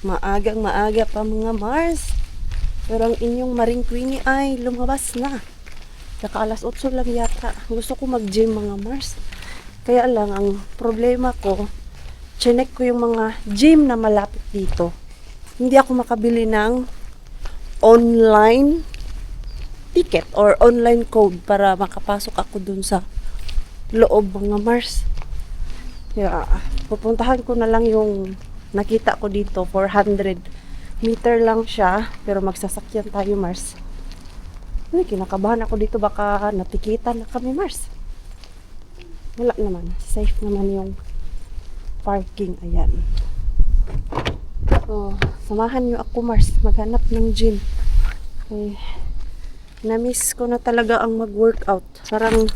Maagang maaga pa mga Mars. Pero ang inyong Maring Queenie ay lumabas na. Saka alas 8 lang yata. Gusto ko mag-gym mga Mars. Kaya lang, ang problema ko, chinek ko yung mga gym na malapit dito. Hindi ako makabili ng online ticket or online code para makapasok ako dun sa loob mga Mars. Kaya pupuntahan ko na lang yung nakita ko dito, 400 meter lang siya, pero magsasakyan tayo Mars. Ay, kinakabahan ako dito, baka natikitan na kami Mars. Wala naman, safe naman yung parking, ayan. So, samahan niyo ako Mars, maghanap ng gym. Okay. Na-miss ko na talaga ang mag-workout. Parang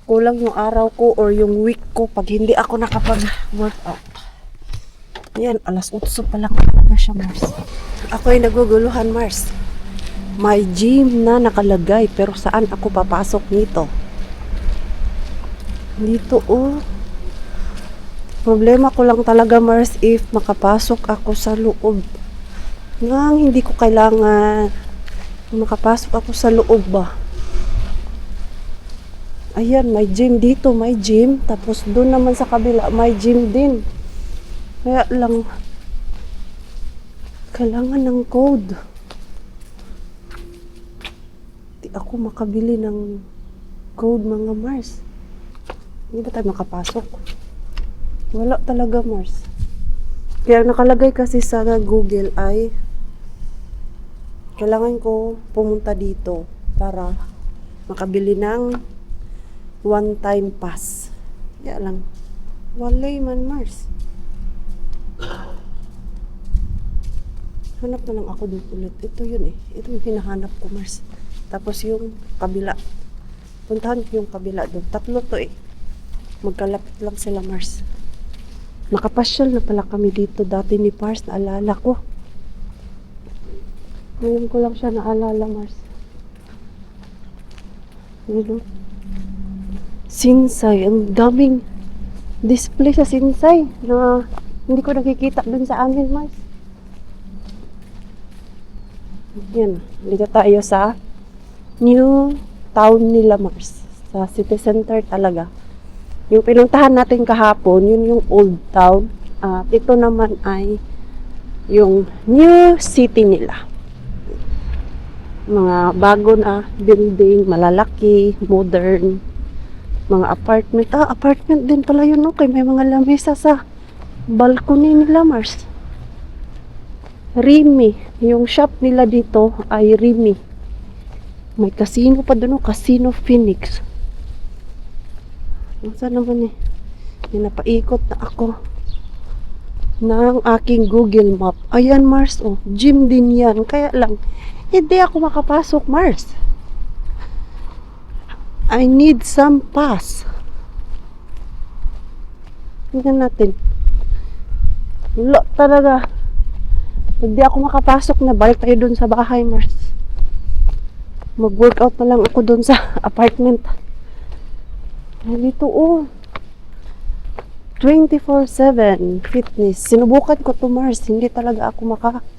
kulang yung araw ko or yung week ko pag hindi ako nakapag-workout. Yan, alas 8 pa lang talaga siya, Mars. Ako ay naguguluhan, Mars. May gym na nakalagay, pero saan ako papasok nito? Dito, oh. Problema ko lang talaga, Mars, if makapasok ako sa loob. Ngang hindi ko kailangan makapasok ako sa loob ba? Ayan, may gym dito, may gym. Tapos doon naman sa kabila, may gym din. Kaya lang, kailangan ng code. Di ako makabili ng code mga Mars. Hindi ba tayo makapasok? Wala talaga Mars. Kaya nakalagay kasi sa Google ay kailangan ko pumunta dito para makabili ng one-time pass. Kaya lang, walay man Mars. Hanap na lang ako doon ulit. Ito yun eh. Ito yung hinahanap ko Mars. Tapos yung kabila. Puntahan ko yung kabila doon. Tatlo to eh. Magkalapit lang sila Mars. Nakapasyal na pala kami dito dati ni Pars. Naalala ko. Ngayon ko lang siya naalala Mars. Ano? Sinsay. Ang daming display sa Sinsay na hindi ko nakikita dun sa amin Mars. Yan. Dito tayo sa new town nila Mars. Sa city center talaga. Yung pinuntahan natin kahapon, yun yung old town. At ito naman ay yung new city nila. Mga bago na building, malalaki, modern, mga apartment. Apartment din pala yun, okay. May mga lamesa sa balcony nila, Mars. Rimi. Yung shop nila dito ay Rimi. May casino pa doon, Casino Phoenix. Saan naman eh? Pinapaikot na ako ng aking Google Map. Ayan, Mars. Oh, gym din yan. Kaya lang, hindi ako makapasok, Mars. I need some pass. Tingnan natin. Wala talaga. Pag di ako makapasok na, balik tayo dun sa bahay, Mars. Mag-workout na lang ako dun sa apartment. Dito, oh. 24/7 fitness. Sinubukan ko to, Mars. Hindi talaga ako makapasok.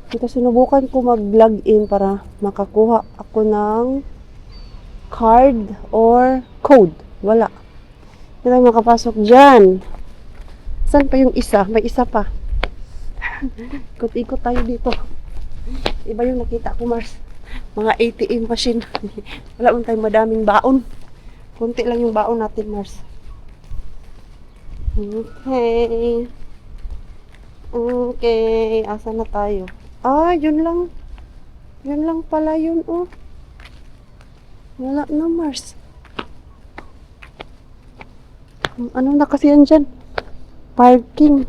Dito sinubukan ko mag-login para makakuha ako ng card or code. Wala. Hindi tayo makapasok dyan. Saan pa yung isa? May isa pa. Ikot-ikot tayo dito. Iba yung nakita ko, Mars. Mga ATM machine. Wala man tayong madaming baon. Kunti lang yung baon natin, Mars. Okay. Okay. Asa na tayo? Yun lang. Yun lang pala yun, oh. Wala na, Mars. Ano na kasi yan dyan? Parking.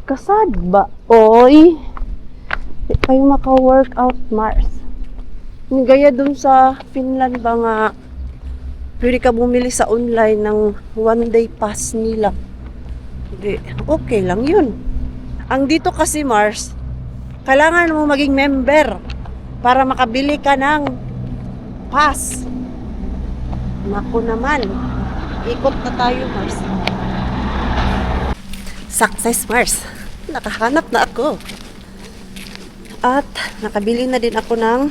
Kasad ba? Oy. Di kayo maka-workout, Mars. Gaya dun sa Finland ba nga, pwede ka bumili sa online ng one-day pass nila. Hindi, okay lang yun. Ang dito kasi, Mars, kailangan mo maging member para makabili ka ng pass. Naku naman. Ikot na tayo, Mars. Success, Mars. Nakahanap na ako. At nakabili na din ako ng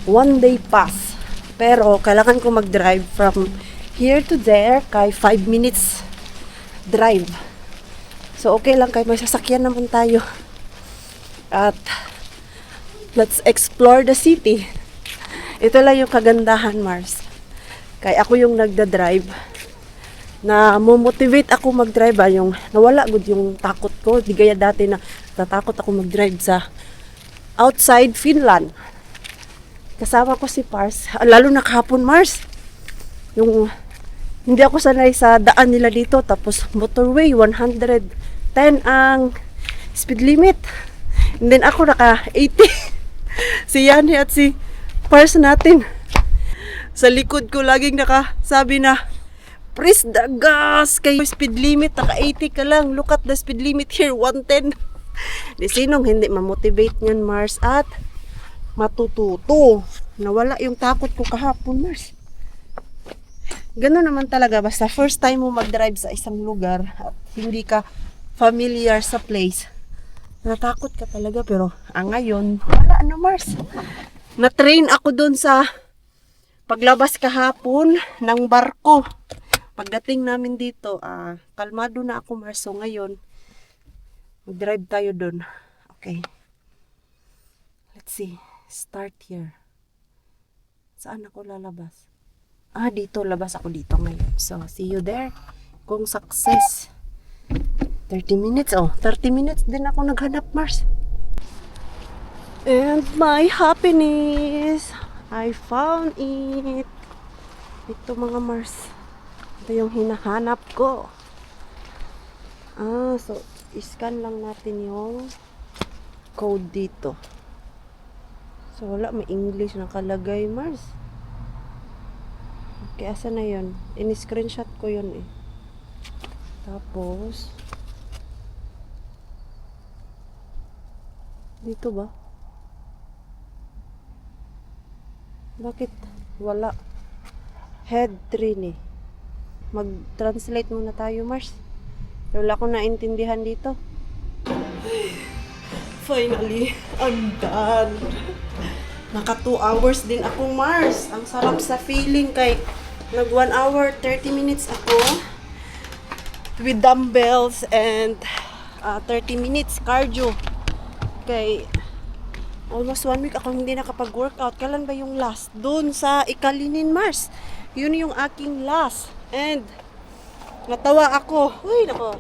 1-day pass. Pero kailangan ko mag-drive from here to there kay 5 minutes drive. So okay lang kay may sasakyan naman tayo. At let's explore the city. Ito lang yung kagandahan, Mars. Kaya ako yung nagda-drive. Na motivate ako mag-drive yung nawala gud yung takot ko. Di gaya dati na natakot ako mag-drive sa outside Finland. Kasama ko si Pars. Lalo na kahapon, Mars. Yung hindi ako sanay sa daan nila dito. Tapos motorway, 110 ang speed limit. And then ako naka 80. Si Yani at si Pars natin. Sa likod ko laging nakasabi na, press the gas! Kay speed limit, naka 80 ka lang. Look at the speed limit here, 110. Di sinong hindi mamotivate niyan, Mars. At matututo. Nawala yung takot ko kahapon, Mars. Gano'n naman talaga. Basta first time mo mag-drive sa isang lugar at hindi ka familiar sa place, natakot ka talaga. Pero ngayon, wala na, Mars. Na-train ako doon sa paglabas kahapon ng barko. Pagdating namin dito, kalmado na ako, Mars. So ngayon, mag-drive tayo doon. Okay. Let's see. Start here. Saan ako lalabas? Dito. Labas ako dito ngayon. So, see you there. Kung success. 30 minutes. 30 minutes din ako naghanap, Mars. And my happiness. I found it. Ito mga Mars. Ito yung hinahanap ko. So, iscan lang natin yung code dito. So, wala. May English nakalagay, Mars. Okay, asa na yun? In-screenshot ko yun eh. Tapos, dito ba? Bakit wala? Head 3 ni. Mag-translate muna tayo, Mars. Wala ko naintindihan dito. Finally, I'm done. Naka 2 hours din ako, Mars. Ang sarap sa feeling kay nag 1 hour 30 minutes ako with dumbbells and 30 minutes cardio. Kay almost 1 week ako hindi nakapag-workout. Kailan ba yung last? Doon sa Ikalinin, Mars. Yun yung aking last. And natawa ako. Uy, nako.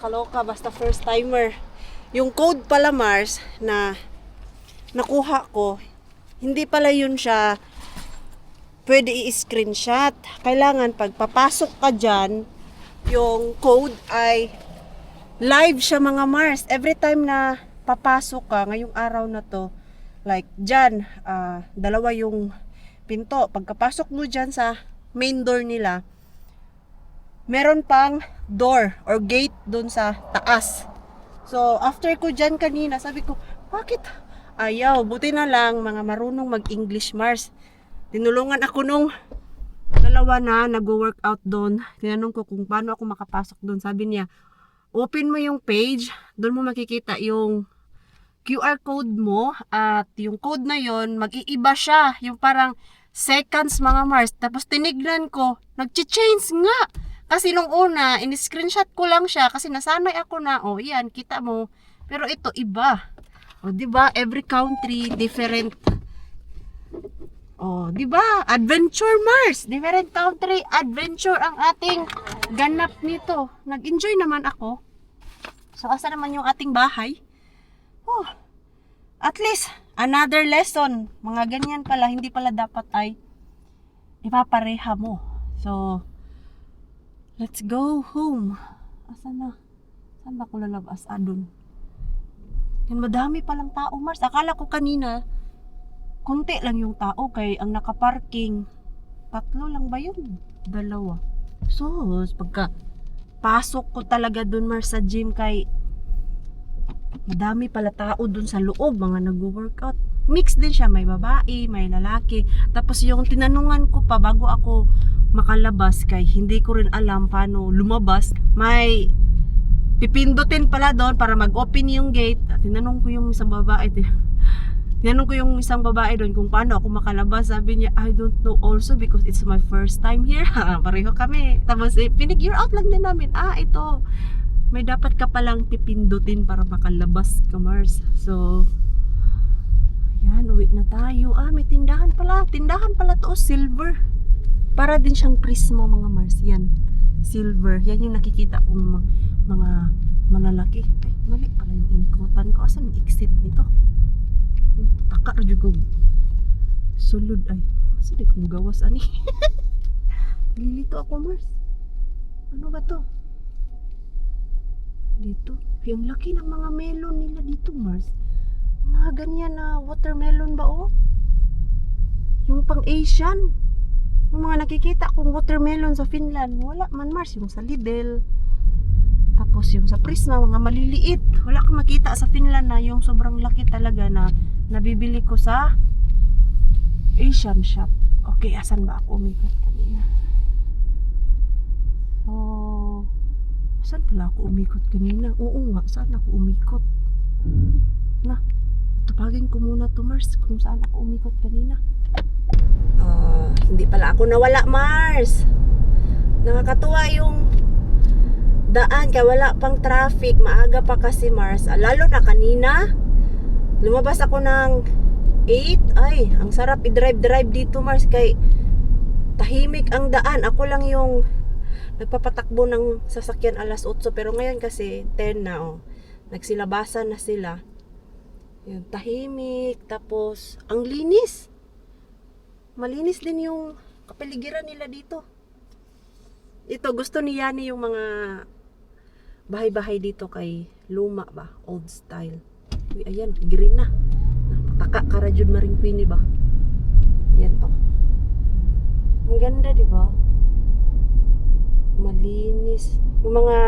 Kaloka, basta first timer. Yung code pala, Mars, na nakuha ko, hindi pala yun siya pwede i-screenshot. Kailangan pag papasok ka dyan, yung code ay live siya, mga Mars. Every time na papasok ka ngayong araw na to, like dyan, dalawa yung pinto. Pagkapasok mo dyan sa main door nila, meron pang door or gate dun sa taas. So, after ko dyan kanina, sabi ko, bakit ayaw? Buti na lang, mga marunong mag-English, Mars. Tinulungan ako nung dalawa na nag-workout doon. Tinanong ko kung paano ako makapasok doon. Sabi niya, open mo yung page, doon mo makikita yung QR code mo, at yung code na yon mag-iiba siya. Yung parang seconds, mga Mars. Tapos tinignan ko, nag-change nga. Kasi nung una, in-screenshot ko lang siya kasi nasanay ako na, yan, kita mo. Pero ito, iba. Diba? Every country, different. Diba? Adventure, Mars. Different country, adventure ang ating ganap nito. Nag-enjoy naman ako. So, asa naman yung ating bahay? At least, another lesson. Mga ganyan pala, hindi pala dapat ay ipapareha mo. So, let's go home. Asa na? Saan ba ko lalabas? Doon. Yan, madami palang tao, Mars. Akala ko kanina, kunti lang yung tao kay ang nakaparking. 3 lang ba yun? 2. So, pagka pasok ko talaga dun, Mars, sa gym kay madami pala tao dun sa loob, mga nag-workout. mix din siya, may babae, may lalaki. Tapos yung tinanungan ko pa bago ako makalabas, kay hindi ko rin alam paano lumabas, may pipindutin pala doon para mag-open yung gate. At tinanong ko yung isang babae, doon kung paano ako makalabas. Sabi niya, I don't know also because it's my first time here. Pareho kami. Tapos pinigure out lang din namin, ito, may dapat ka palang pipindutin para makalabas ka, Mars. So, yan, uwi na tayo. May tindahan pala. Tindahan pala to, silver. Para din siyang prisma, mga Mars. Yan, silver. Yan yung nakikita kong mga malalaki. Ay, mali pala yung inikutan ko. Asa may exit nito? Taka na juga sulod ay. Asa di kong gawas ani? Lilito ako, Mars. Ano ba to? Dito. Yung laki ng mga melon nila dito, Mars. Mga ganyan na watermelon ba, oh? Yung pang Asian. Yung mga nakikita kong watermelon sa Finland, wala man, Mars. Yung sa Lidl. Tapos yung sa Prisma, mga maliliit. Wala kang makita sa Finland na yung sobrang laki talaga na nabibili ko sa Asian shop. Okay, asan ba ako umikot kanina? Saan pala ako umikot kanina? Oo nga, saan ako umikot? Tupagin ko muna to, Mars, kung saan ako umikot kanina. Hindi pala ako nawala, Mars. Nakakatuwa yung daan, kaya wala pang traffic. Maaga pa kasi, Mars. Lalo na kanina, lumabas ako ng 8. Ay, ang sarap i-drive dito, Mars, kay tahimik ang daan. Ako lang yung nagpapatakbo ng sasakyan alas 8, pero ngayon kasi 10 na, oh. Nagsilabasan na sila. Yun, tahimik, tapos ang linis. Malinis din yung kapaligiran nila dito. Ito, gusto ni Yani yung mga bahay-bahay dito kay luma ba, old style. Uy, ayan, green na. Mataka, Karajud Maringkwini ba? Yan, oh. Ang ganda, di ba? Malinis. Yung mga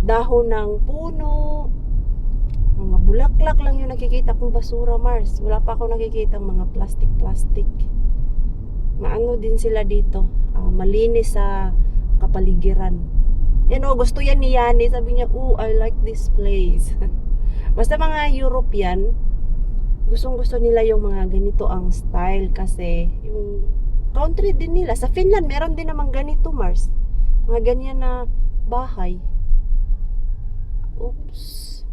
dahon ng puno, mga bulaklak lang yung nakikita kong basura, Mars. Wala pa ako nakikita mga plastic. Maano din sila dito. Malinis sa kapaligiran. Yan, oh, gusto yan ni Yani. Sabi niya, I like this place. Basta mga European, gustong-gusto nila yung mga ganito ang style kasi yung country din nila. Sa Finland, meron din naman ganito, Mars. Mga ganyan na bahay. Oops,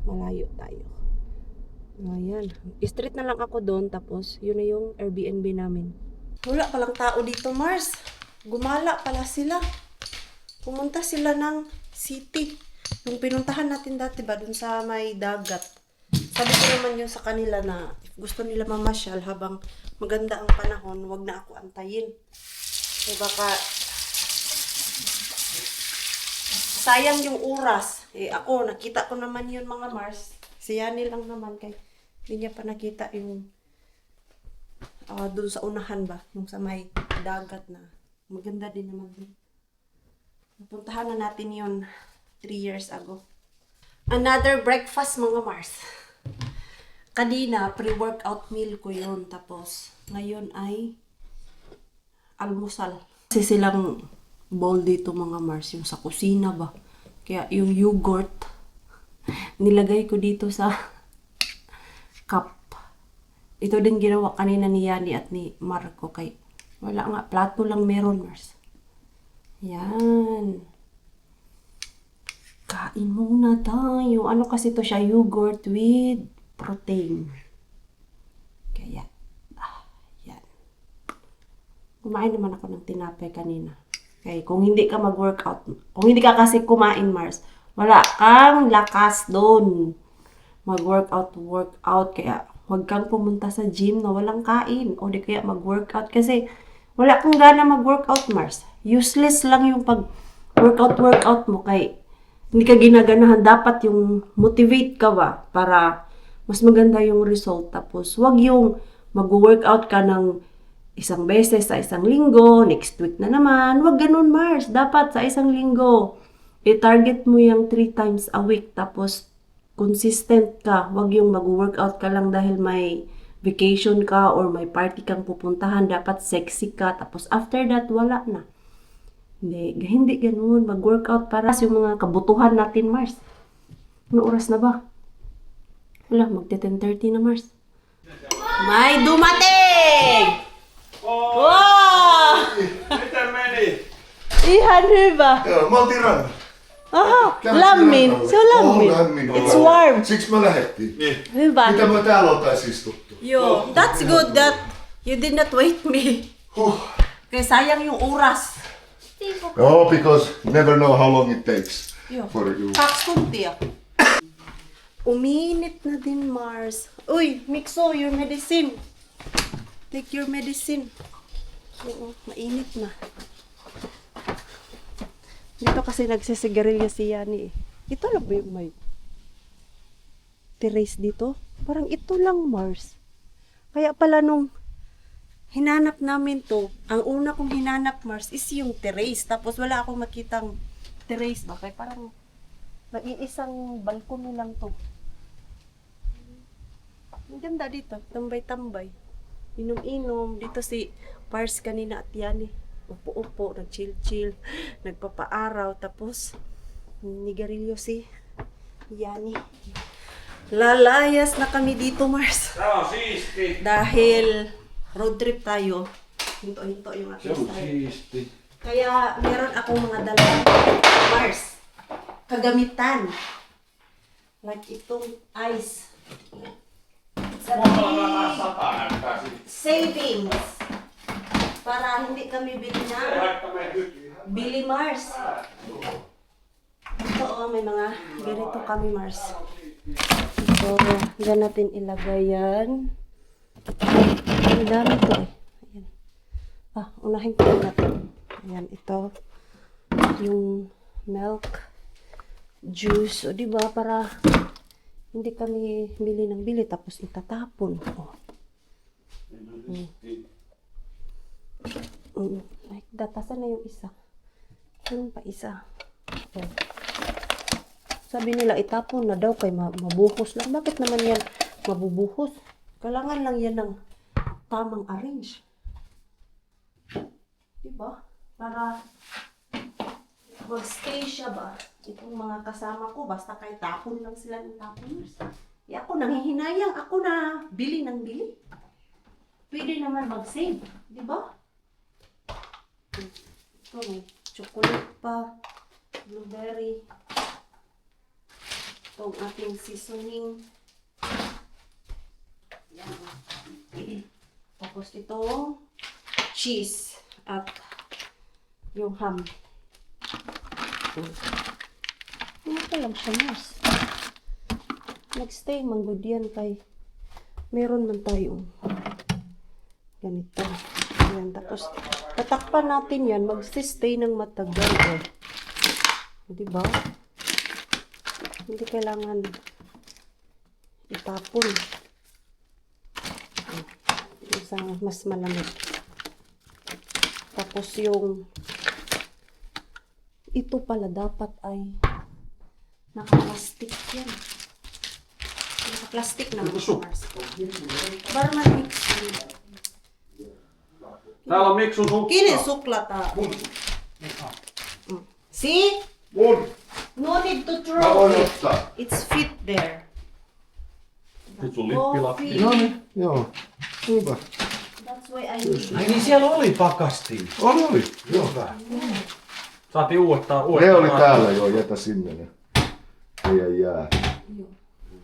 malayo tayo. Ayan, street na lang ako doon, tapos yun na yung Airbnb namin. Wala palang tao dito, Mars. Gumala pala sila. Pumunta sila ng city. Yung pinuntahan natin dati ba, dun sa may dagat. Sabi ko naman yun sa kanila na if gusto nila mamasyal habang maganda ang panahon, wag na ako antayin. Eh baka sayang yung oras. Ako, nakita ko naman yun, mga Mars. Si Yani lang naman, kay hindi niya pa nakita yung doon sa unahan ba, yung sa may dagat na maganda din naman din. Napuntahan na natin yun 3 years ago. Another breakfast, mga Mars. Kanina, pre-workout meal ko yun. Tapos, ngayon ay almusal. Kasi silang bowl dito, mga Mars, yung sa kusina ba. Kaya yung yogurt, nilagay ko dito sa cup. Ito din ginawa kanina ni Yani at ni Marco, kay wala nga, plato lang meron, Mars. Yan. Kain muna tayo. Ano kasi to siya, yogurt with protein. Kaya, yan. Kumain naman ako ng tinapay kanina. Okay, kung hindi ka mag-workout, kung hindi ka kasi kumain, Mars, wala kang lakas doon. Mag-workout, kaya huwag kang pumunta sa gym na walang kain. O di kaya mag-workout kasi wala kang gana mag-workout, Mars. Useless lang yung pag-workout mo kay hindi ka ginaganahan. Dapat yung motivate ka ba para mas maganda yung result. Tapos wag yung mag-workout ka ng isang beses sa isang linggo, next week na naman. Wag ganun, Mars. Dapat sa isang linggo, i-target mo yung 3 times a week. Tapos consistent ka. Wag yung mag-workout ka lang dahil may vacation ka or may party kang pupuntahan, dapat sexy ka. Tapos after that, wala na. Hindi ganun. Mag-workout para sa mga kabutuhan natin, Mars. Ano oras na ba? Wala, magte-10:30 na, Mars. May dumating! Wow! Miten meni? Ihan hyvä. Joo, me oltiin rannalla. Aha, Käytiin lämmin. rannalla. Se on lämmin. On lämmin. It's warm. Siksi me lähdettiin. Niin. Hyvä. Mitä me täällä oltais istuttu? Yo, that's good that you did not wait me. Kaya sayang yung oras. No, because you never know how long it takes Joo. for you. 2 tuntia. Uminit na din, Mars. Uy, Mixo, your medicine. Take your medicine. Oo, mainit na. Dito kasi nagsisigarilyo si Yani eh. Ito lang ba yung may terrace dito? Parang ito lang, Mars. Kaya pala nung hinanap namin to, ang una kong hinanap, Mars, is yung terrace. Tapos wala akong makitang terrace ba? Kaya parang nag-iisang balkon lang to. Ang ganda dito. Tambay-tambay. Inom-inom. Dito si Pars kanina at Yani. Upo-upo, nag-chill-chill, nagpapaaraw. Tapos, nigarilyo si Yani. Lalayas na kami dito, Mars. Tää on siisti. Dahil road trip tayo. Hinto-hinto yung Se ating on style. siisti. Kaya meron akong mga dalang Mars. Kagamitan. Like itong ice. Sa Mulla sata näyttää siltä. savings. Para hindi kami bili Se na haittaa meidän Bili Mars. Ito may mga ganito kami Mars. So, dyan natin ilagay yan. Ang dami to eh. Ayan. Unahin ko na ito. Ayan, ito. Yung milk. Juice. O diba, para hindi kami bili ng bili tapos itatapon. Oh. Like that. Asan na yung isa? Ano pa isa? Oh. Sabi nila itapon na daw kay mabuhos lang. Bakit naman yan mabubuhos? Kailangan lang yan ng tamang arrange. Diba? Para mag-stay siya ba? Itong mga kasama ko, basta kahit tapon lang sila ng taponers. Ako nanghihinayang. Ako na bili ng bili. Pwede naman mag-save. Diba? Ito may chocolate pa. Blueberry. Itong ating seasoning. Yan. Tapos itong cheese at yung ham. Ano pa lang siya, Mars? Nag-stay manggod yan kay meron man tayong ganito. Yan. Tapos tatakpan natin yan. Mag-stay ng matagal. Eh. Diba? Hindi kailangan itapon. Isang mas malamig. Tapos yung ito pala dapat ay naka-plastic yan. Naka-plastic na mga Mars. Barman mix. Täällä on Miksun sukka. Kini suklata. See? Mun! No need to Mä throw voin it. ottaa. It's fit there. Nyt sun lippilappi. No niin, joo. Hyvä. That's why I need Ai niin siellä oli pakastin. Oli. Joo. Saatiin uudestaan. Ne oli täällä jo, jätä sinne ne. Ei jää.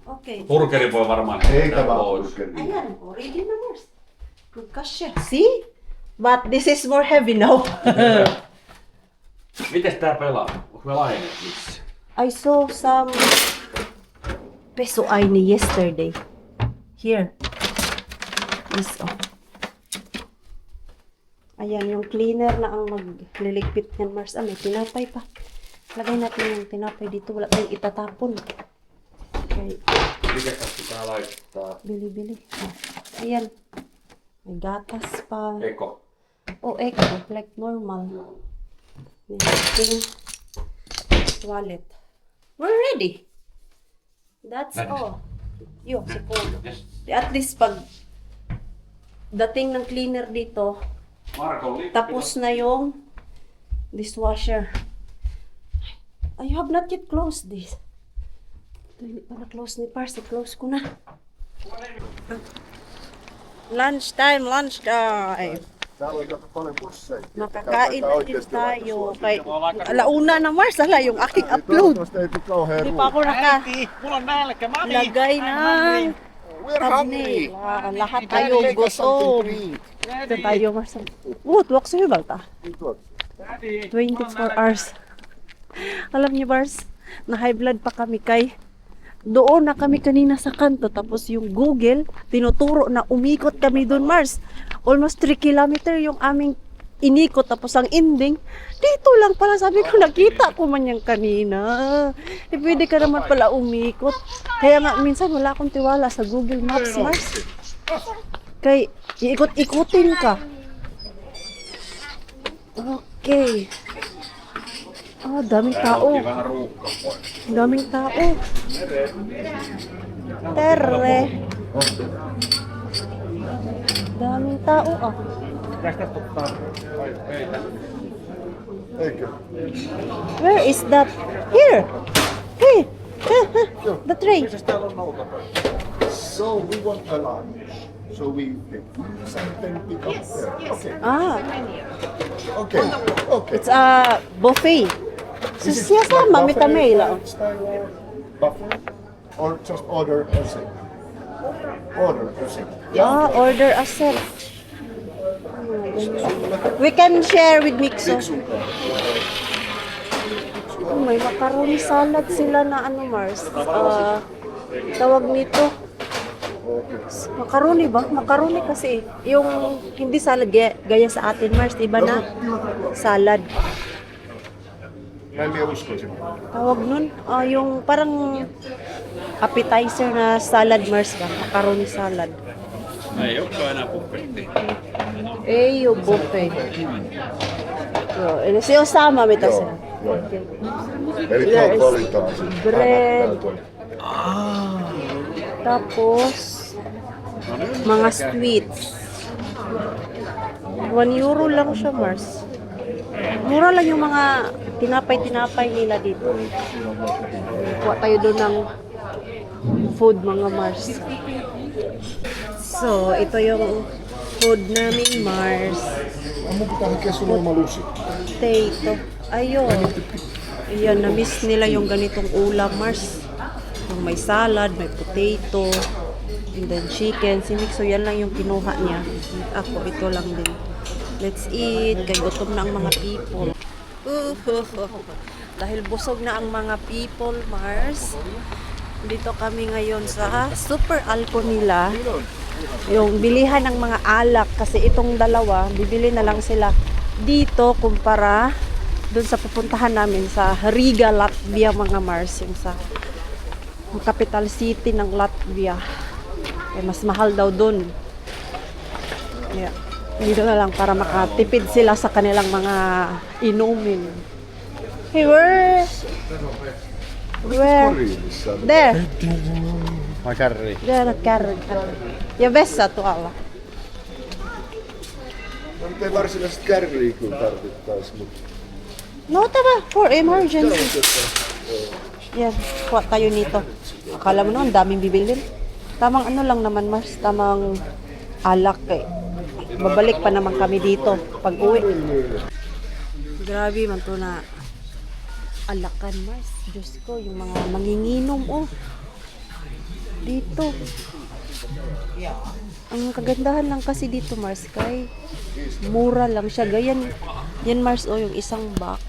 Okay. Burgeri voi varmaan Ei heittää tämä pois. burgeri. Ayan, already na Mars. Good kasha. See? But this is more heavy now. Mites tää pelaa? Onko me laineet missä? I saw some peso aini yesterday. Here. This oh. Ayan, yung cleaner na ang magliligpit niyan, Mars. May tinapay pa. Lagay natin yung tinapay dito. Wala tayong itatapon. Okay. Mikäs pitää laittaa? Bili-bili. Oh. Ayan. May gatas pa. Eko. Oh, eko. Like normal. May ating wallet. We're ready. That's Nice. all. Yo, si Paul. Yes. At least pag dating ng cleaner dito, Marko, tapos na yung dishwasher. I have not yet closed this. Ito, hindi pa na-close ni Pars. I-close ko na. Lunchtime. Täällä on kato paljon busseja. Makakain na din tayo. Kay, alauna na Mars, ala yung aking upload. Toivottavasti ei tule kauhean Hindi pa ako Mulla on nälkä, nakalagay ng We're hungry. thumbnail. Lahat We gotta tayo make us something gutom. to eat. Ito tayo Mars. Tuwak sa hibalta. Tuot. 24 hours. Alam niyo Bars, na high blood pa kami kay doon na kami kanina sa kanto tapos yung Google tinuturo na umikot kami doon Mars. Almost 3 kilometer yung aming inikot tapos ang ending dito lang pala. Sabi ko nakita ko man yan kanina. Pwede ka naman pala umikot. Kaya nga minsan wala akong tiwala sa Google Maps Mars. Kay iikot-ikutin ka. Okay. Ah, daming tao. Vähän ruuhka pois. Daming tao. Terre. Daming tao ah. Eikö? Where is that? Here. Hey. The tray. So we want a lunch. So we pick something pick up there. Okay. Ah, Okay. Okay. it's a buffet. So siya sama Buffet mitamela. style or buffet? Or just order a set? Order a set. Ah, order a set. We can share with Mixo. Oh, may macaroni salad sila na ano Mars. Tawag nito. Macaroni ba? Macaroni kasi yung hindi salad gaya sa atin Mars, iba na salad. Näin minä uskoisin. Tawag nun, yung parang appetizer na salad Mars ba? Macaroni salad. Ei olekaan enää buffetti. Eh, yung buffet. Eli se Osama mitä se. Joo. Okay. Eli Yes. valitaan sitten. Bread. Tapos, mga sweets. 1 euro lang siya, Mars. Mura lang yung mga tinapay-tinapay nila dito. Kuha tayo doon ng food, mga Mars. So, ito yung food namin, Mars. Mun pitää hakea sulle oma lusi. Potato. Ayun. Ayan, na-miss nila yung ganitong ulam, Mars. Yung may salad, may potato, and then chicken. Si Mixo, yan lang yung kinuha niya. Ako, ito lang din. Let's eat. Kaya gutom na ang mga people. Dahil busog na ang mga people, Mars. Dito kami ngayon sa Super Alco nila. Yung bilihan ng mga alak. Kasi itong dalawa, bibili na lang sila dito kumpara doon sa pupuntahan namin sa Riga, Latvia, mga Mars. Yung sa capital city ng Latvia. Eh, mas mahal daw doon. Yeah. Dito na lang para makatipid sila sa kanilang mga inumin. Hey, where? Koriinissa. There. Makarri. There, carrot. Ja vessa tuolla. No nyt ei varsinaisesti kärriä kyllä tarvittais, mutta... No, tara, for emergency. Yan, kuha tayo nito. Akala mo naman, daming bibilin. Tamang ano lang naman, Mars. Tamang alak eh. Babalik pa naman kami dito pag uwi. Grabe man to na alakan, Mars. Diyos ko, yung mga manginginom, oh. Dito. Ang kagandahan lang kasi dito, Mars, kay mura lang siya. Gayan, yan, Mars, oh, yung isang box.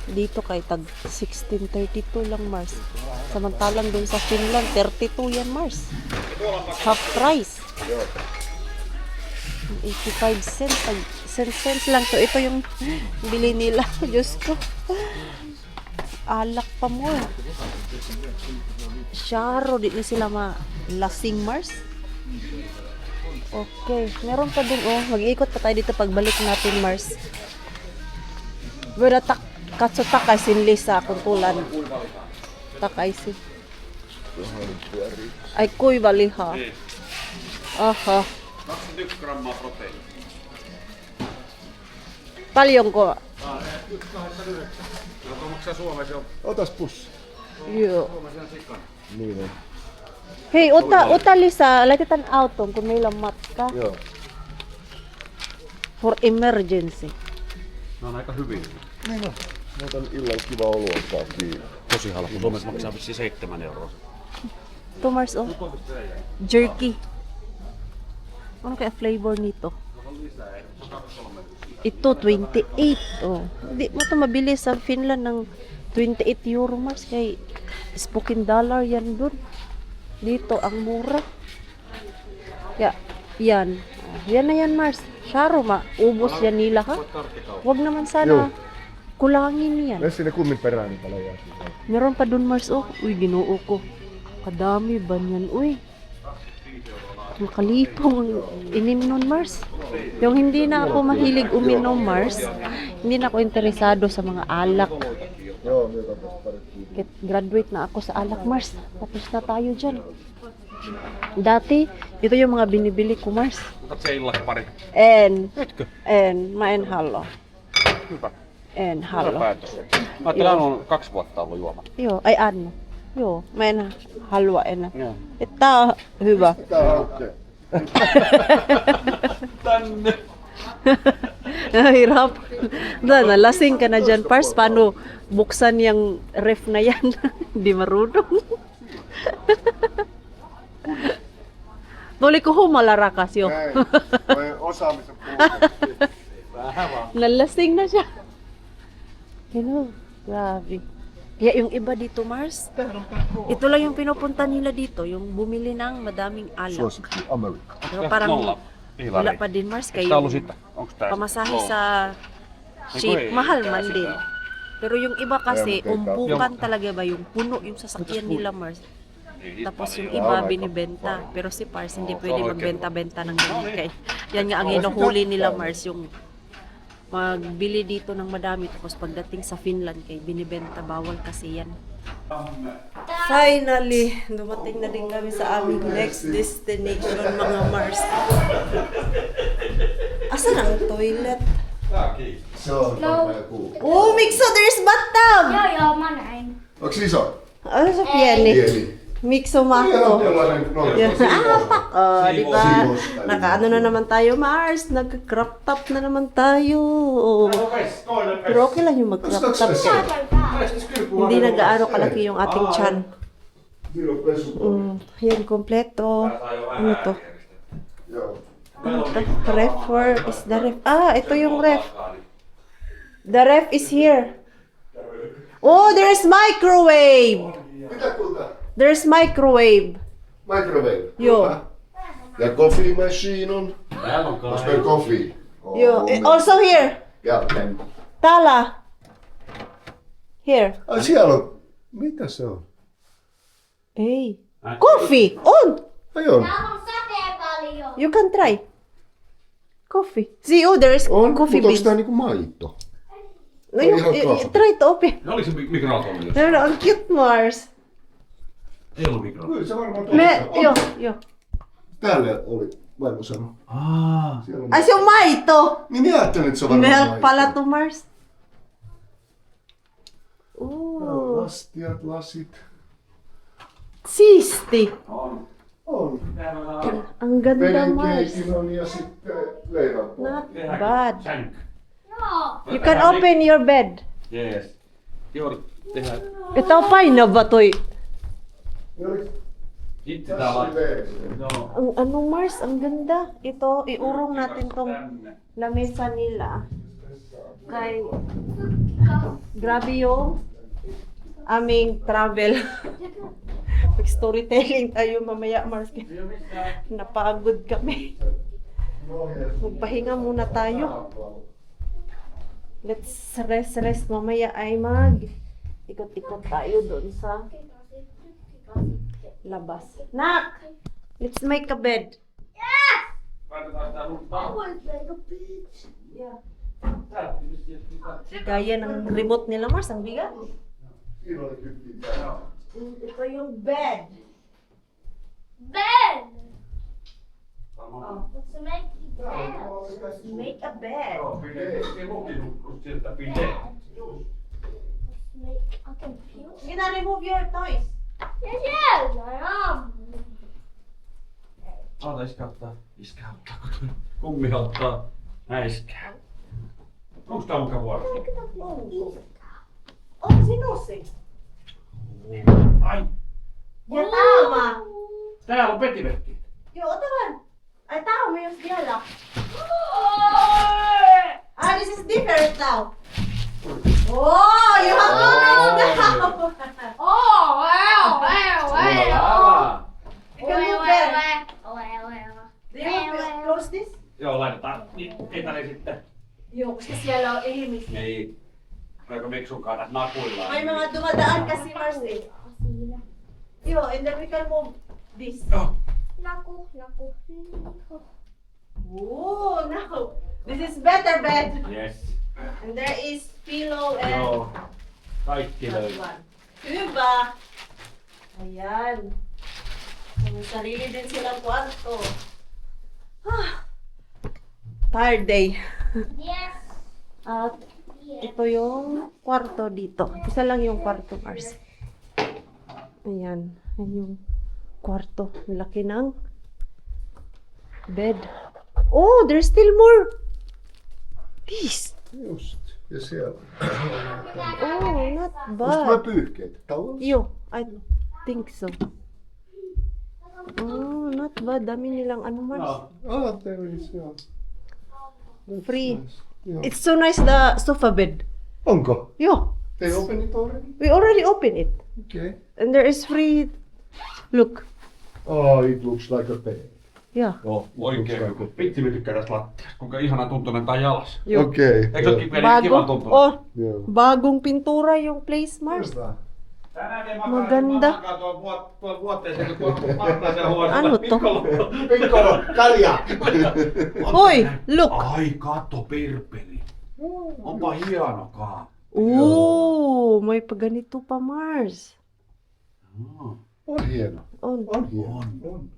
Dito kay tag 16.32 lang, Mars. Samantalang dun sa Finland, 32 yan, Mars. Half price. 85 cents. Cents lang to. Ito yung bili nila. Diyos ko. Alak pa mo. Sharo. Di na sila lasing, Mars. Okay. Meron pa din, oh. Mag-iikot pa tayo dito pagbalik natin, Mars. Wala katso takay sinli sa kuntulan. Takay sin. Ay kuy baliha. Aha. 21 grammaa proteiinia. Paljonko? 1,89. Joka maksaa Suomessa on Otas pussi. Joo. Suomessa sikana. Niin on. Hei, ota lisää. Laitetaan autoon, kun meillä on matka. Joo. For emergency. Ne on aika hyvin. Niin on. Mä otan illan kiva olo ottaa kiinni. Tosi halpa. Suomessa maksaa vissiin 7 euroa. Tomars oh. Jerky. Ano kaya flavor nito? Ito, 28. Oh. Hindi mo ito mabili sa Finland ng 28 euro, Mars. Kay $10 yan dun. Dito, ang mura. Kaya, yan. Yan na yan, Mars. Sharo, ubos yan nila, ha? Huwag naman sana kulangin yan. Läs sinne kummin perään niin paljon jää. Meron pa dun, Mars. Oh, uy, ginoo ko. Kadami ba niyan, uy? Makalipong ang inim nun, Mars. Yung hindi na ako mahilig uminom, Mars, hindi na ako interesado sa mga alak. Joo, me otan pari kiinni. Graduate na ako sa alak, Mars. Tapos na tayo dyan. Dati, ito yung mga binibili ko, Mars. Otat se illaksi pari. Mä en halua. Hyvä. En Hyvä halua. päätös. Mä ajattelin, että on 2 vuotta ollut juoma. Joo, ai anna. Joo, mä en halua enää. Joo. Tää on hyvä. Tää aukeaa. Tänne. Hirap. Lasing ka na dyan, Pars. Paano buksan yung ref na yan? Hindi marunong. Tuli ko humalarakas yun. Näin. Toi osaamisen puute. Vähän vaan. Nalasing na siya. Grabe. Kaya yung iba dito, Mars, ito lang yung pinupunta nila dito, yung bumili ng madaming alak. Suosikki Amerikka. Pero parang wala pa din, Mars, kayo Tää ollut sitä. Onks tää? pamasahe Oo. sa Ei, ship, mahal tää man sitä. din. Pero yung iba kasi, Ayan, okay, umbukan talaga ba yung puno yung sasakyan nila, Mars. Ei niitä Tapos yung paljon. iba Oh, binibenta. Pero si Pars hindi Oo, pwede sa magbenta-benta ng ganyan. Kaya yan nga ang hinuhuli nila, Mars, yung magbili dito ng madami. Tapos pagdating sa Finland, kay binibenta, bawal kasi yan. Finally, dumating na din kami sa aming next destination, mga Mars. Asan ang toilet? Se on varmaan joku. Oh, Mikso, there's bathtub! Joo, mä näin. Onks iso? Ano sa pieni? Pieni. Mikso Ihan Mako. tällainen noin. Oh, di ba? Siivous. Nakaano na naman tayo, Mars. Nag-crop top na naman tayo. Pero okay lang yung mag-crop top. Hindi nag-aano kalaki yung ating chan. Minun pesu. Yan, kompleto. Ano to? Joo. Ano to? Ref, where is the ref? Ah, ito yung ref. The ref is here. Oh, there's microwave. Mitä kulta? There's microwave. Microwave. Joo. Hyvä. Ja coffee machine on. Täällä on Onks meillä coffee? Oh, Yo, also here. Ja. Tala. Here. Ai siellä on. Mitä se on? Hey. Coffee. On. Ai on. Täällä on sateenvarjo. You can try. Coffee. See, oh, there's On, coffee mutta onks beans. tää niinku maito? No, on ihan you kahvi. try to open. Ne oli se mikroaaltoli. No, on cute, Mars. Ei ollut mikroaaltoli. Kyllä se varmaan Joo. Täällä oli, vaimo sanoi. Siellä on. Ai, se on maito. Niin minä ajattelin, että se on varmaan Milk pala to, Mars. Ooh, Lastiat, lasit. siisti. On. Ang ganda, Mars. Vedenkeitin on ja sitten leivänpala. Not bad. Sänk. Joo. You can open your bed. Jees. Joudut tehdä Ito painava toi. itse tää laittaa. Joo. Ang ano, Mars, ang ganda. Ito, iurong natin tong lamesa nila. Kay, grabe yung aming travel. Mag-storytelling tayo mamaya, Mars. Napagod kami. Magpahinga muna tayo. Let's rest mamaya ay ikot-ikot tayo doon sa labas. Nak! Let's make a bed. Yeah. Gaya ng remote nila, Mars. Ang bigat. Ito yung bed. Ben! What's the make bed? Make a bed. Joo, ei muukin siltä pidee. Make a computer. You gonna remove your toys. Yes, I am. Iskä ottaa. Iskä ottaa, kun kummi ottaa. Iskä. Onks tää muka vuoro? On sinusi. Ai, Ja tama. täällä on petimerkki. Joo, ota vaan. Ai tama myös vielä. This is different now. Oh, you have to mix now. Oh, wow. You can move there. Do you Where? want to close this? Joo, laitetaan itali sitten. Joo, koska siellä on ihmisiä. Niin. Voiko miksunkaan tässä nakuillaan? May mga dumadaan kasi Mars eh. Yo, and then we can move this. Joo. Naku. Oh, no. This is better bed. Yes. And there is pillow and Joo. Kaikki that löytyy. one. Diba? Ayan. May sarili din silang kwarto. Tired day. Yes. At ito yung kwarto dito. Isa lang yung kwarto, Mars. Ayan. Ayan yung kwarto. Malaki ng bed. Oh, there's still more. This. Just. Ja siellä. Oh, not Onko nämä bad. pyyhkeet? Towels? Yo, I think so. Oh, not bad. Dami nilang ano, Mars. There is, yeah. That's Free. nice. Yeah. It's so nice, the sofa bed. Onko? Yo, They open it already? we already opened it. Okay. And there is free. Look. Oh, it looks like a bed. Yeah. Joo, oikein. Vitsi mä tykkään tästä lattiasta. Kuinka ihana tuntunen tää jalas. Yo. Okay. Eikö se ole Bago. kivan tuntunen? Oh, Yeah. bagong pintura yung place, Mars. Hyvä. Tänään ei Maganda. makaa tuolla vuotteeseen, kun tuolla Marttaisen huoneessa. Ano to? Piccolo, kalja! Hoi, look. Ai, katso perpeli. Onpa hieno kaa. Oh, may paganito pa, Mars. On hieno. On. On hieno. On.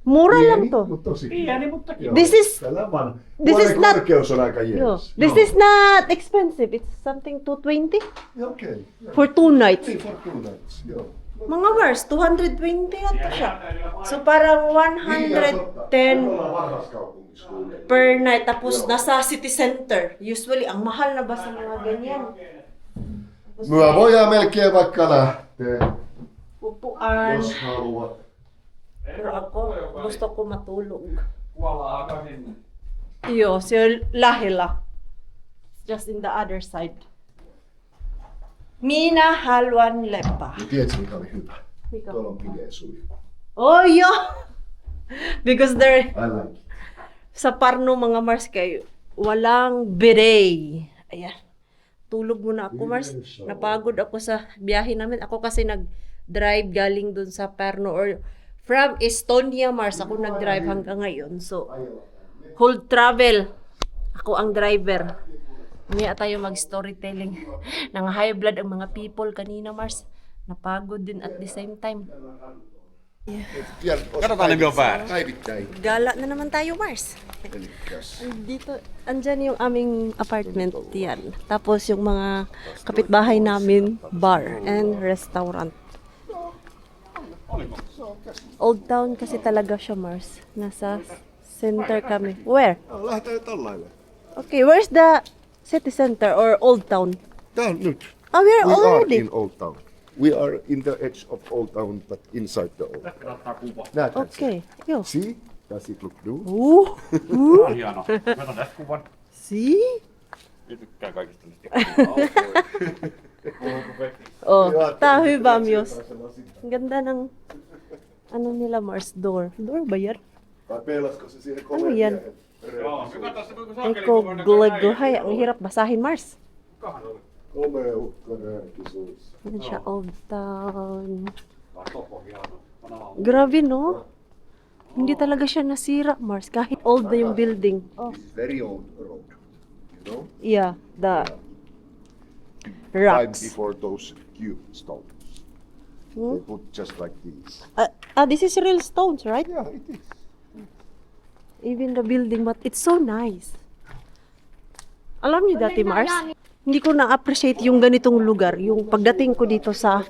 Mura lang Pieni, to. mutta tosi Pieni, mutta Joo. This is- Tällä vaan. this is Vuoden not- korkeus on aika Yo, jees. this is not expensive. It's something 220 Okei. for 2 nights. Niin, for 2 nights. Joo. Mga Mars, 220 na to siya. So parang 110 Ollaan varhaskaupungissa kuulee. per night. Tapos nasa city center. Usually, ang mahal na ba sa mga ganyan? Tapos Me voidaan melkein vaikka lähteä, upuan. jos haluat. Pero ako, gusto ko matulog. Kuollaan aika sinne. Joo, se on lähellä. Just in the other side. Minä haluan leppää. Niin tiedätkö mikä oli hyvä? Mikä? Tuolla on pimeä suihku. Oh, joo! Because there, I like it. sa Parno mga Mars kayo, walang bidet. Ayan. Tulog muna ako, Mars. Napagod ako sa biyahe namin. Ako kasi nag-drive galing dun sa Parno or from Estonia, Mars. Ako nag-drive hanggang ngayon. So, whole travel. Ako ang driver. Mamaya tayo mag-storytelling. Nang high blood ang mga people kanina, Mars. Napagod din at the same time. Katsotaan ne vielä väärä. Päivittäin. Gala na naman tayo, Mars. Elikkäs. Dito, andyan yung aming apartment yan. Tapos yung mga kapitbahay namin, bar and restaurant. Old Town kasi talaga siya, Mars. Nasa center kami. Where? Lähdetään tällainen. Okay, where's the city center or Old Town? Tää on nyt. Oh, we're We are already. in Old Town. We are in the edge of Old Town, but inside the Old Town. Näet Okay, yo. See? Does it look blue? Tää on hieno. Mä otan tästä kuvan. See? Mä tykkään kaikista niistä. Oh, tää on hyvä myös. Ang ganda ng ano nila, Mars, door. Door ba yan? Vai peilasko se siihen Ano yan? Joo, se katsotaan kun Eko Glegohay. Ang hirap basahin, Mars. Komea ukkonääkisuus. Yan siya, Old Town. Topo hieno. Grabe, no? Hindi talaga siya nasira, Mars. Kahit old na yung building. Oh, This is very old road. You know? yeah. The Time rocks. before those cube stones. They put just like these. This is real stones, right? Yeah, it is. Even the building, but it's so nice. Alam niyo dati, Mars, hindi ko na-appreciate yung ganitong lugar, yung pagdating ko dito sa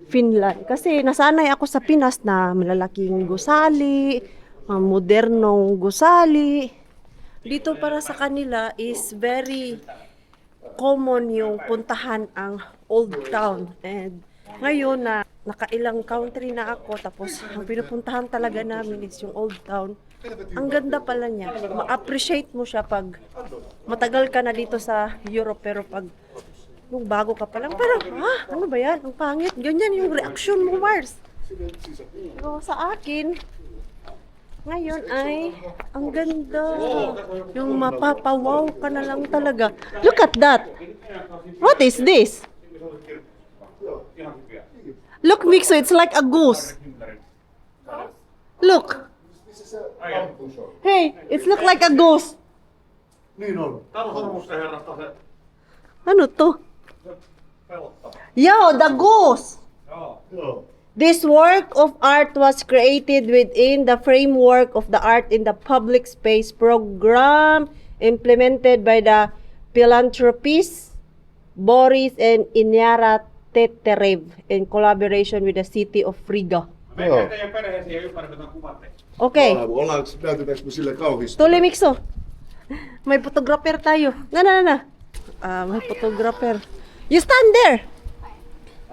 Finland. Kasi nasanay ako sa Pinas na malalaking gusali, modernong gusali. Dito para sa kanila is very common yung puntahan ang Old Town. And ngayon na nakailang country na ako, tapos ang pinupuntahan talaga namin is yung Old Town. Ang ganda pala niya. Ma-appreciate mo siya pag matagal ka na dito sa Europe, pero pag nung bago ka pa lang, parang, ano ba yan? Ang pangit. Ganyan yung reaction mo, Mars. Pero sa akin, ngayon ay, ang ganda. Yung mapapawaw ka na lang talaga. Look at that. What is this? Look, Mikso, it's like a goose. Look. Hey, it's look like a goose. Niin on. Ano to? Yo, the goose. Joo. This work of art was created within the framework of the Art in the Public Space program implemented by the philanthropists Boris and Inyara Teterev in collaboration with the city of Riga. Joo. Teidän perheeseen ja ympäröitetään kuvatte. Okay, Näytetäänkö me sille kauhista? Tuli Mikso. May photographer tayo. Na. May photographer. You stand there.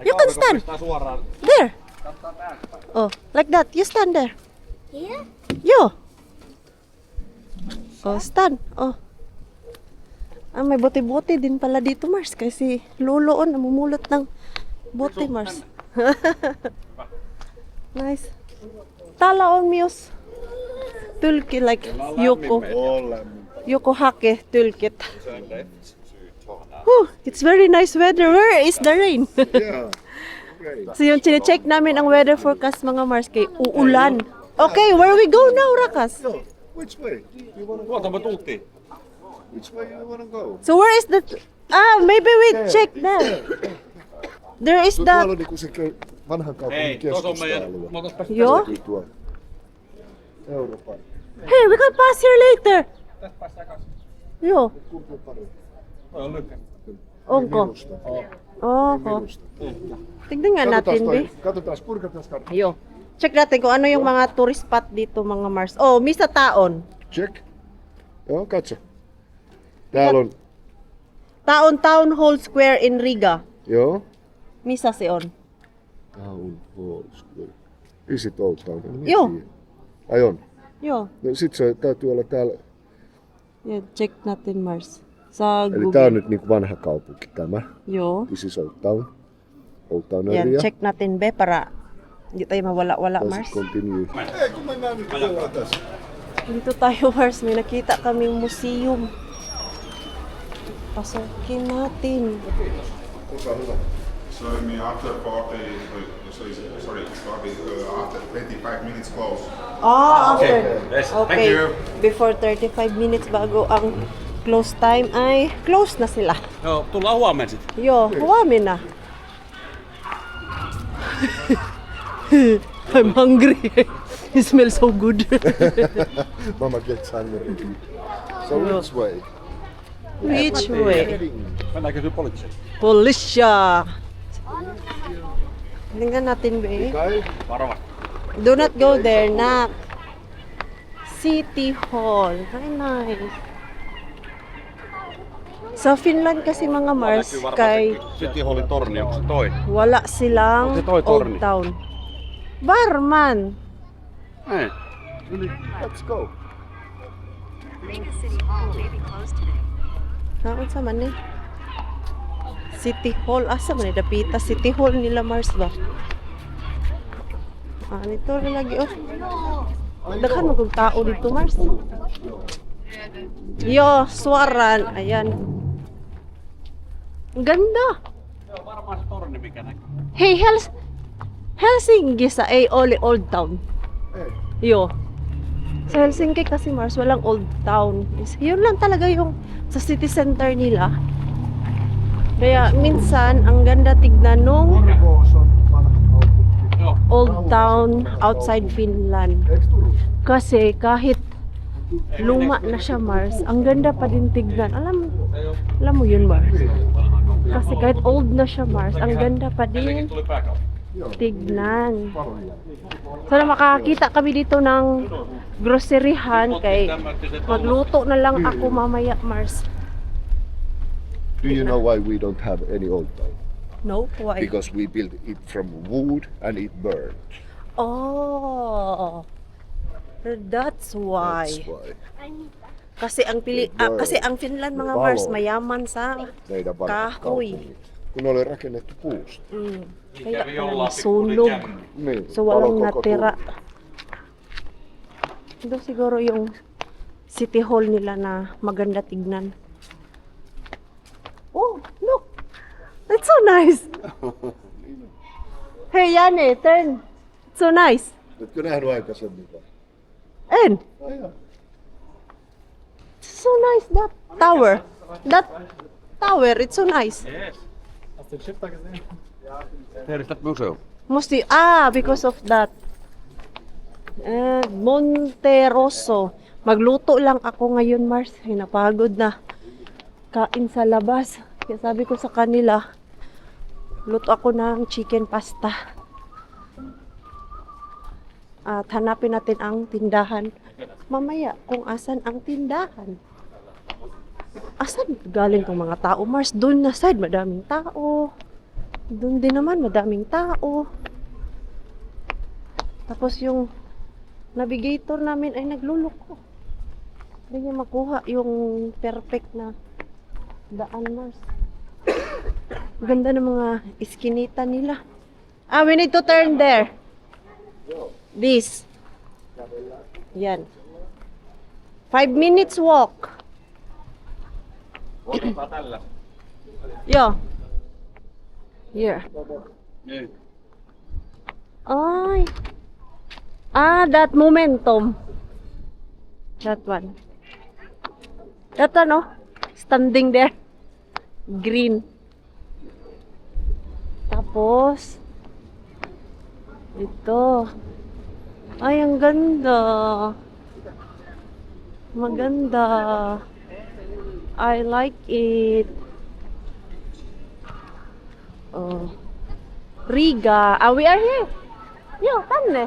You can stand. Suoraan. There. Oh, like that. You stand there. Here? Yo. Oh, stand. Oh. May bote-bote din pala dito, Mars. Kasi loloon, namumulot ng bote, Mars. Nice. Talaon, Mios. Tulki like Yoko. On lämmin. Yoko Hake tulkit. Whew, it's very nice weather. Where is the rain? Yeah. Great. So yung chine-check namin ang weather forecast, mga Mars, kay uulan. Okay, where we go now, Rakas? Joo. Which way? You wanna go? Tuolta me tultiin. Which way you wanna go? So where is the... maybe we check there. There is Tuolla the... on niinku se vanhan Hei, kaupungin tuossa on meidän... keskusta-alue. Me otais päästä Yo. Kyllä tuo. Euroopan. Hey, we can pass here later. tästä päästä takaisin. Yo, Kumpi on parempi? Toi on lykkä. onko? Minusta. Oho. Minusta. Tignan nga natin, Bi. Katsotaan, kurkataan kartta. Yo. Check natin kung ano yung mga tourist spot dito, mga Mars. Oh, Misa Taon. Check. Joo, katso. Täällä on, Town Hall Square in Riga. joo. Misa se on? Town Hall Square. Is it Old Town? En Joo. tiedä. Ai on. Joo. No sit se täytyy olla täällä. Yeah, check natin, Mars. Sa Eli Google. tää on nyt niinku vanha kaupunki tämä. Yo. This is Old Town. Old Town Yan, area. check natin, Be, para hindi tayo mawala-wala, Let's Mars. continue. Ei, kun mennään nyt tuolla tässä. Dito tayo, Mars. May nakita kaming museum. Pasokin natin. Olkaa hyvä. So I mean, after 40, after 25 minutes close. After. Yes, Okay. thank you. Before 35 minutes bago ang close time ay close na sila. Joo, tullaan huomenna sitten. Yo, huomenna. I'm hungry. It smells so good. Mama gets hungry. So which way? Which way? Mennään kysyä poliittiseen. Policia. Tingnan natin, Be. Kai? Varovasti. Do not go there, nak. City Hall. Very nice. Sa Finland kasi, mga Mars, kay City Hallin torni, onko se toi? wala silang Onko se toi torni? Old Town. Barman. Ei. Let's go. Saan sa man eh? City Hall. Asa man eh? Dapita. City Hall nila, Mars ba? Nito rin lagi. Oh. Daghan mo kung tao dito, Mars. Yo, Swaran. Ayan. Ang ganda. Joo, varmaan se torni mikä näkyy. Hey, Helsinki sa oli Old Town. Ei. Yo. Sa Helsinki kasi, Mars, walang Old Town. Yun lang talaga yung sa city center nila. Kaya minsan, ang ganda tignan nung Tuossa on vanha kaupunki. Joo. Old Town outside Finland. Eiks Turussa? Kasi kahit luma na siya, Mars. Ang ganda pa din tignan. Alam mo yun, Mars. Kasi kahit old na siya, Mars, ang ganda pa din tignan. Sana makakita kami dito ng groceryhan kay magluto na lang ako mamaya, Mars. Do you know why we don't have any old town? No? Why? Because we built it from wood and it burned. Oh, that's why. That's why. Kasi ang Finland, mga Mars, mayaman sa Meidän vanhat kahoy. kaupungit. Kun oli rakennettu puusta. Kaya pala nasunog. Niin, So walang palo koko natira. tuli. Ito siguro yung city hall nila na maganda tignan. Oh, look! It's so nice! Hey, Yane, turn! It's so nice! Etkö nähnyt aikaisemmin vai? And, Ai jaa. it's so nice, that tower. That tower, it's so nice. Tiedät museo. Because of that. Monte Rosso. Magluto lang ako ngayon, Mars. Ay, napagod na. Kain sa labas. Kaya sabi ko sa kanila, luto ako ng chicken pasta. At hanapin natin ang tindahan. Mamaya, kung asan ang tindahan. Asan galing tong mga tao, Mars? Doon na side, madaming tao. Doon din naman, madaming tao. Tapos yung navigator namin ay nagluloko. Hindi niya makuha yung perfect na daan, Mars. Ganda ng mga iskinita nila. We need to turn there. This. Yan. 5 minutes walk. Yo. Here. Ay. That momentum. That one. That ano? Standing there. Green. Tapos, ito. Ay, ang ganda. Maganda. I like it. Oh. Riga. We are here. Yo, tanne.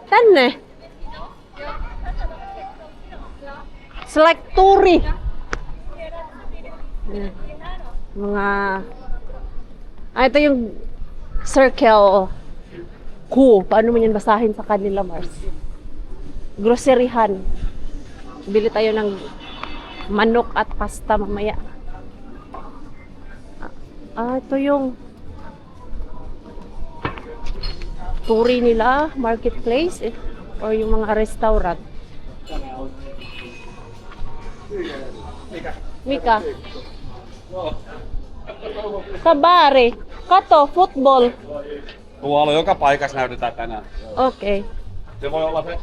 Tanne. It's like Turi. Yeah. Mga... ito yung circle Q. Paano mo yan basahin sa kanila, Mars? Groceryhan. Bili tayo ng manok at pasta mamaya. Ito yung Turi nila, marketplace, or yung mga restaurant. Mika. Kabare. Kato, football. Tuolla joka paikassa näytetään tänään. Okay. Se voi olla se.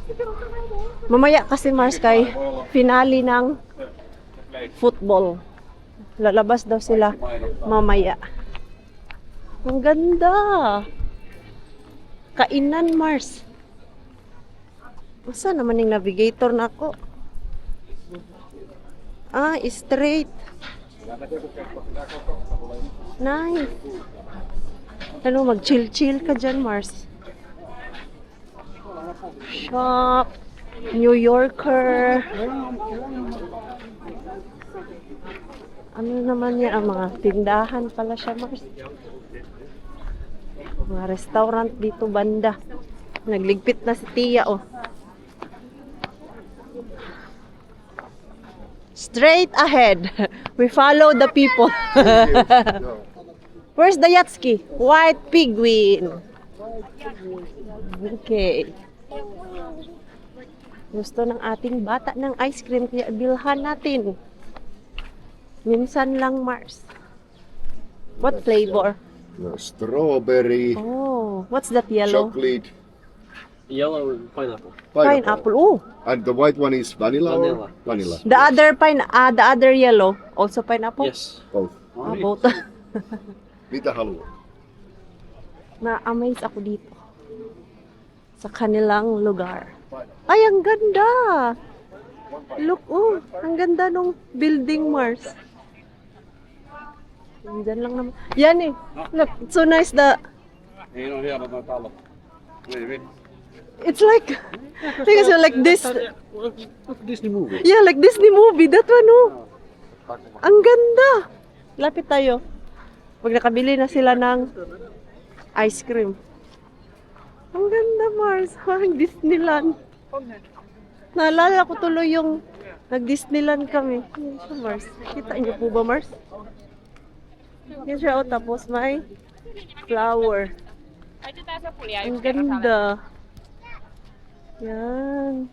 Mamaya kasi, Mars, kay finale ng football. Lalabas daw sila mamaya. Ang ganda. Kainan, Mars. Masa naman yung navigator na ako? Straight. Nice. Ano, mag-chill-chill ka dyan, Mars. Shop. New Yorker. Ano naman yan? Ang mga tindahan pala siya, Mars. Mga restaurant dito banda. Nagligpit na si Tia, oh. Straight ahead. We follow the people. Where's the Yatski? White Penguin. Okay. Gusto ng ating bata ng ice cream, kaya bilhan natin. Minsan lang, Mars. What flavor? Strawberry, Oh, what's that yellow? chocolate, Yellow pineapple. Pineapple. Oh, And the white one is vanilla. Vanilla. Or vanilla. the other yellow, also pineapple. Yes. Both. Both. Mitä haluat? Na-amaze ako dito sa kanilang lugar. Ay, ang ganda! Look, oh, ang ganda nung building, Mars. Diyan lang naman. Yan eh. Look, it's so nice Ei ole hienot noi talot. it's like, kasi like this. Disney movie. Yeah, like Disney movie. That one, oh. Ang ganda. Lapit tayo. Pag nakabili na sila ng ice cream. Ang ganda, Mars. Parang Disneyland. Naalala ko tuloy yung nag-Disneyland kami. Yan siya, Mars. Kita niyo po ba, Mars? Yan siya, oh. Tapos may flower. Ang ganda. Yan.